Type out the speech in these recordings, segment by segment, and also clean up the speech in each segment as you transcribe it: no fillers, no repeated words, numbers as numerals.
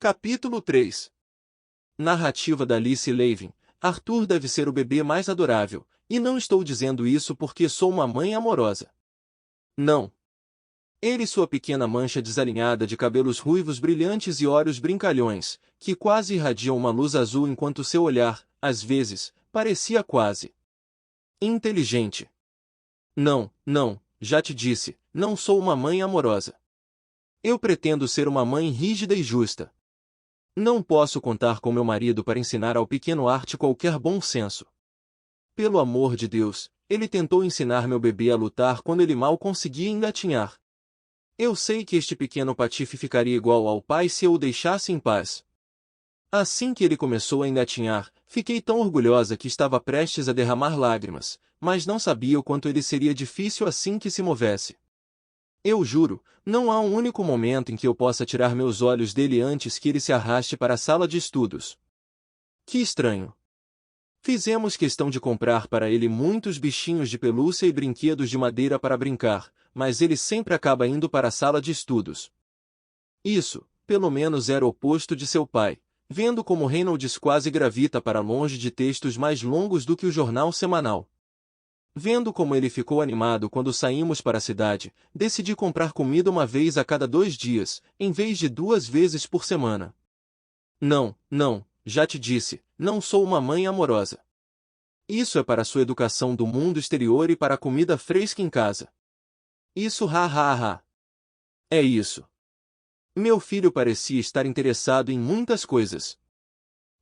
Capítulo 3. Narrativa da Alice Levin. Arthur deve ser o bebê mais adorável, e não estou dizendo isso porque sou uma mãe amorosa. Não. Ele e sua pequena mancha desalinhada de cabelos ruivos brilhantes e olhos brincalhões, que quase irradiam uma luz azul enquanto seu olhar, às vezes, parecia quase inteligente. Não, já te disse, não sou uma mãe amorosa. Eu pretendo ser uma mãe rígida e justa. Não posso contar com meu marido para ensinar ao pequeno Art qualquer bom senso. Pelo amor de Deus, ele tentou ensinar meu bebê a lutar quando ele mal conseguia engatinhar. Eu sei que este pequeno patife ficaria igual ao pai se eu o deixasse em paz. Assim que ele começou a engatinhar, fiquei tão orgulhosa que estava prestes a derramar lágrimas, mas não sabia o quanto ele seria difícil assim que se movesse. Eu juro, não há um único momento em que eu possa tirar meus olhos dele antes que ele se arraste para a sala de estudos. Que estranho. Fizemos questão de comprar para ele muitos bichinhos de pelúcia e brinquedos de madeira para brincar, mas ele sempre acaba indo para a sala de estudos. Isso, pelo menos era o oposto de seu pai, vendo como Reynolds quase gravita para longe de textos mais longos do que o jornal semanal. Vendo como ele ficou animado quando saímos para a cidade, decidi comprar comida uma vez a cada 2 dias, em vez de 2 vezes por semana. Não, já te disse, não sou uma mãe amorosa. Isso é para sua educação do mundo exterior e para a comida fresca em casa. Isso ha. É isso. Meu filho parecia estar interessado em muitas coisas.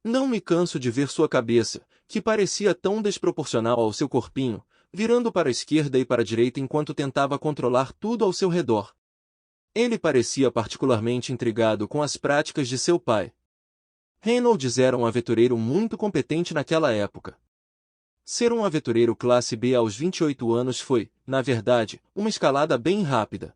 Não me canso de ver sua cabeça, que parecia tão desproporcional ao seu corpinho, virando para a esquerda e para a direita enquanto tentava controlar tudo ao seu redor. Ele parecia particularmente intrigado com as práticas de seu pai. Reynolds era um aventureiro muito competente naquela época. Ser um aventureiro classe B aos 28 anos foi, na verdade, uma escalada bem rápida.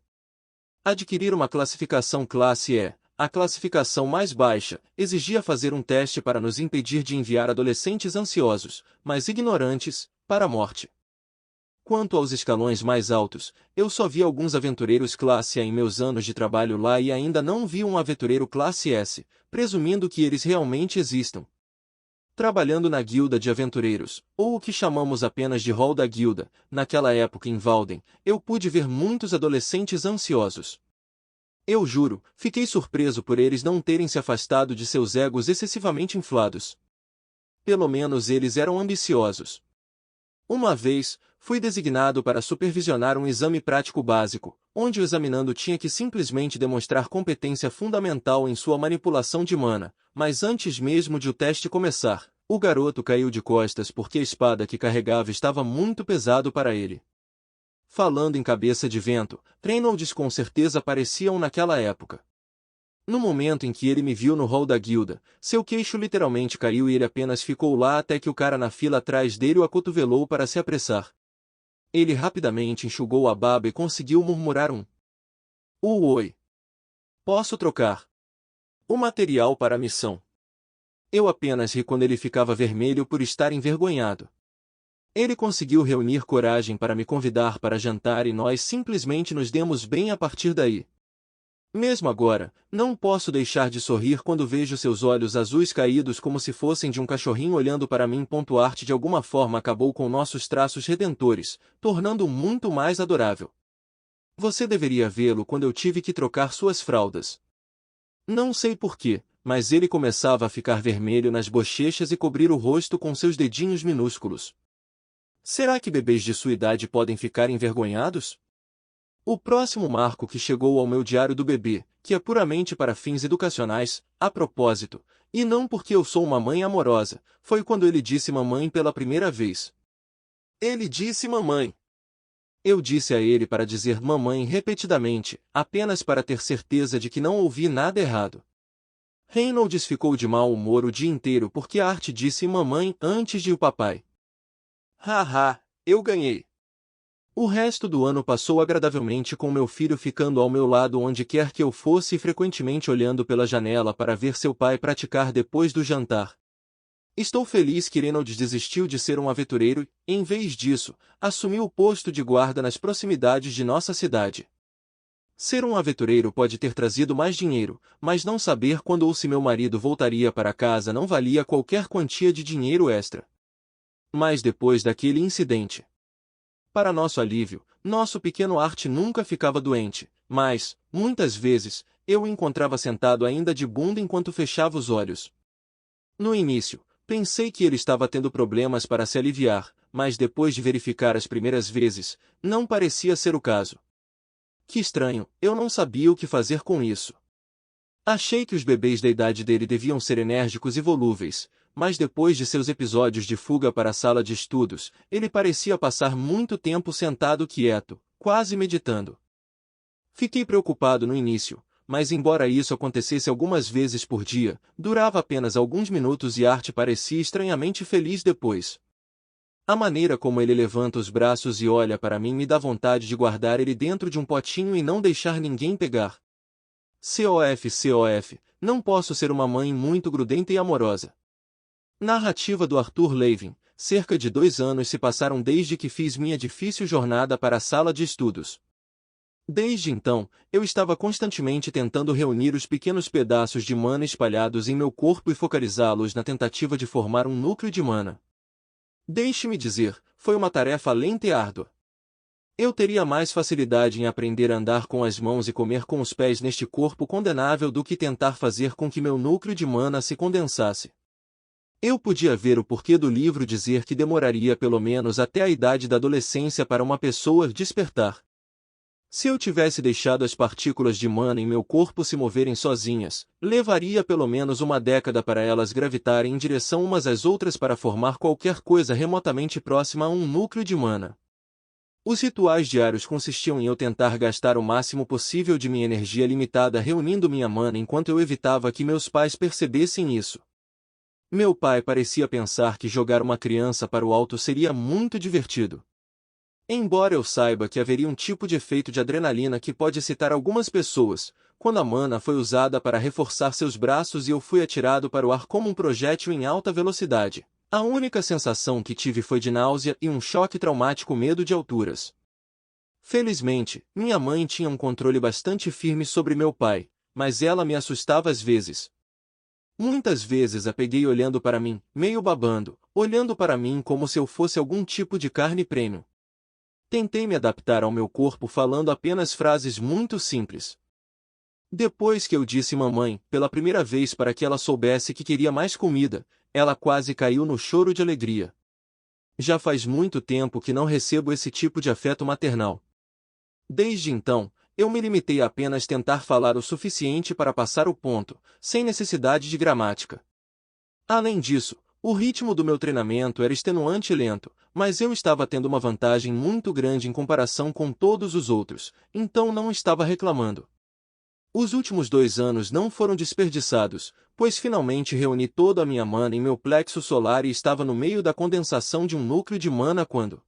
Adquirir uma classificação classe E, a classificação mais baixa, exigia fazer um teste para nos impedir de enviar adolescentes ansiosos, mas ignorantes, para a morte. Quanto aos escalões mais altos, eu só vi alguns aventureiros classe A em meus anos de trabalho lá e ainda não vi um aventureiro classe S, presumindo que eles realmente existam. Trabalhando na guilda de aventureiros, ou o que chamamos apenas de hall da guilda, naquela época em Walden, eu pude ver muitos adolescentes ansiosos. Eu juro, fiquei surpreso por eles não terem se afastado de seus egos excessivamente inflados. Pelo menos eles eram ambiciosos. Uma vez, fui designado para supervisionar um exame prático básico, onde o examinando tinha que simplesmente demonstrar competência fundamental em sua manipulação de mana, mas antes mesmo de o teste começar, o garoto caiu de costas porque a espada que carregava estava muito pesado para ele. Falando em cabeça de vento, Reynolds com certeza parecia naquela época. No momento em que ele me viu no hall da guilda, seu queixo literalmente caiu e ele apenas ficou lá até que o cara na fila atrás dele o acotovelou para se apressar. Ele rapidamente enxugou a baba e conseguiu murmurar Oi. Posso trocar o material para a missão. Eu apenas ri quando ele ficava vermelho por estar envergonhado. Ele conseguiu reunir coragem para me convidar para jantar e nós simplesmente nos demos bem a partir daí. Mesmo agora, não posso deixar de sorrir quando vejo seus olhos azuis caídos como se fossem de um cachorrinho olhando para mim. Arte de alguma forma acabou com nossos traços redentores, tornando-o muito mais adorável. Você deveria vê-lo quando eu tive que trocar suas fraldas. Não sei porquê, mas ele começava a ficar vermelho nas bochechas e cobrir o rosto com seus dedinhos minúsculos. Será que bebês de sua idade podem ficar envergonhados? O próximo marco que chegou ao meu diário do bebê, que é puramente para fins educacionais, a propósito, e não porque eu sou uma mãe amorosa, foi quando ele disse mamãe pela primeira vez. Ele disse mamãe. Eu disse a ele para dizer mamãe repetidamente, apenas para ter certeza de que não ouvi nada errado. Reynolds ficou de mau humor o dia inteiro porque Art disse mamãe antes de o papai. Eu ganhei. O resto do ano passou agradavelmente com meu filho ficando ao meu lado onde quer que eu fosse e frequentemente olhando pela janela para ver seu pai praticar depois do jantar. Estou feliz que Reynolds desistiu de ser um aventureiro e, em vez disso, assumiu o posto de guarda nas proximidades de nossa cidade. Ser um aventureiro pode ter trazido mais dinheiro, mas não saber quando ou se meu marido voltaria para casa não valia qualquer quantia de dinheiro extra. Mas depois daquele incidente, para nosso alívio, nosso pequeno Art nunca ficava doente, mas, muitas vezes, eu o encontrava sentado ainda de bunda enquanto fechava os olhos. No início, pensei que ele estava tendo problemas para se aliviar, mas depois de verificar as primeiras vezes, não parecia ser o caso. Que estranho, eu não sabia o que fazer com isso. Achei que os bebês da idade dele deviam ser enérgicos e volúveis, mas depois de seus episódios de fuga para a sala de estudos, ele parecia passar muito tempo sentado quieto, quase meditando. Fiquei preocupado no início, mas embora isso acontecesse algumas vezes por dia, durava apenas alguns minutos e Art parecia estranhamente feliz depois. A maneira como ele levanta os braços e olha para mim me dá vontade de guardar ele dentro de um potinho e não deixar ninguém pegar. COF, não posso ser uma mãe muito grudenta e amorosa. Narrativa do Arthur Levin. Cerca de 2 anos se passaram desde que fiz minha difícil jornada para a sala de estudos. Desde então, eu estava constantemente tentando reunir os pequenos pedaços de mana espalhados em meu corpo e focalizá-los na tentativa de formar um núcleo de mana. Deixe-me dizer, foi uma tarefa lenta e árdua. Eu teria mais facilidade em aprender a andar com as mãos e comer com os pés neste corpo condenável do que tentar fazer com que meu núcleo de mana se condensasse. Eu podia ver o porquê do livro dizer que demoraria pelo menos até a idade da adolescência para uma pessoa despertar. Se eu tivesse deixado as partículas de mana em meu corpo se moverem sozinhas, levaria pelo menos uma década para elas gravitarem em direção umas às outras para formar qualquer coisa remotamente próxima a um núcleo de mana. Os rituais diários consistiam em eu tentar gastar o máximo possível de minha energia limitada reunindo minha mana enquanto eu evitava que meus pais percebessem isso. Meu pai parecia pensar que jogar uma criança para o alto seria muito divertido. Embora eu saiba que haveria um tipo de efeito de adrenalina que pode excitar algumas pessoas, quando a mana foi usada para reforçar seus braços e eu fui atirado para o ar como um projétil em alta velocidade, a única sensação que tive foi de náusea e um choque traumático medo de alturas. Felizmente, minha mãe tinha um controle bastante firme sobre meu pai, mas ela me assustava às vezes. Muitas vezes a peguei olhando para mim, meio babando, olhando para mim como se eu fosse algum tipo de carne premium. Tentei me adaptar ao meu corpo falando apenas frases muito simples. Depois que eu disse mamãe, pela primeira vez para que ela soubesse que queria mais comida, ela quase caiu no choro de alegria. Já faz muito tempo que não recebo esse tipo de afeto maternal. Desde então, eu me limitei a apenas tentar falar o suficiente para passar o ponto, sem necessidade de gramática. Além disso, o ritmo do meu treinamento era extenuante e lento, mas eu estava tendo uma vantagem muito grande em comparação com todos os outros, então não estava reclamando. Os últimos 2 anos não foram desperdiçados, pois finalmente reuni toda a minha mana em meu plexo solar e estava no meio da condensação de um núcleo de mana quando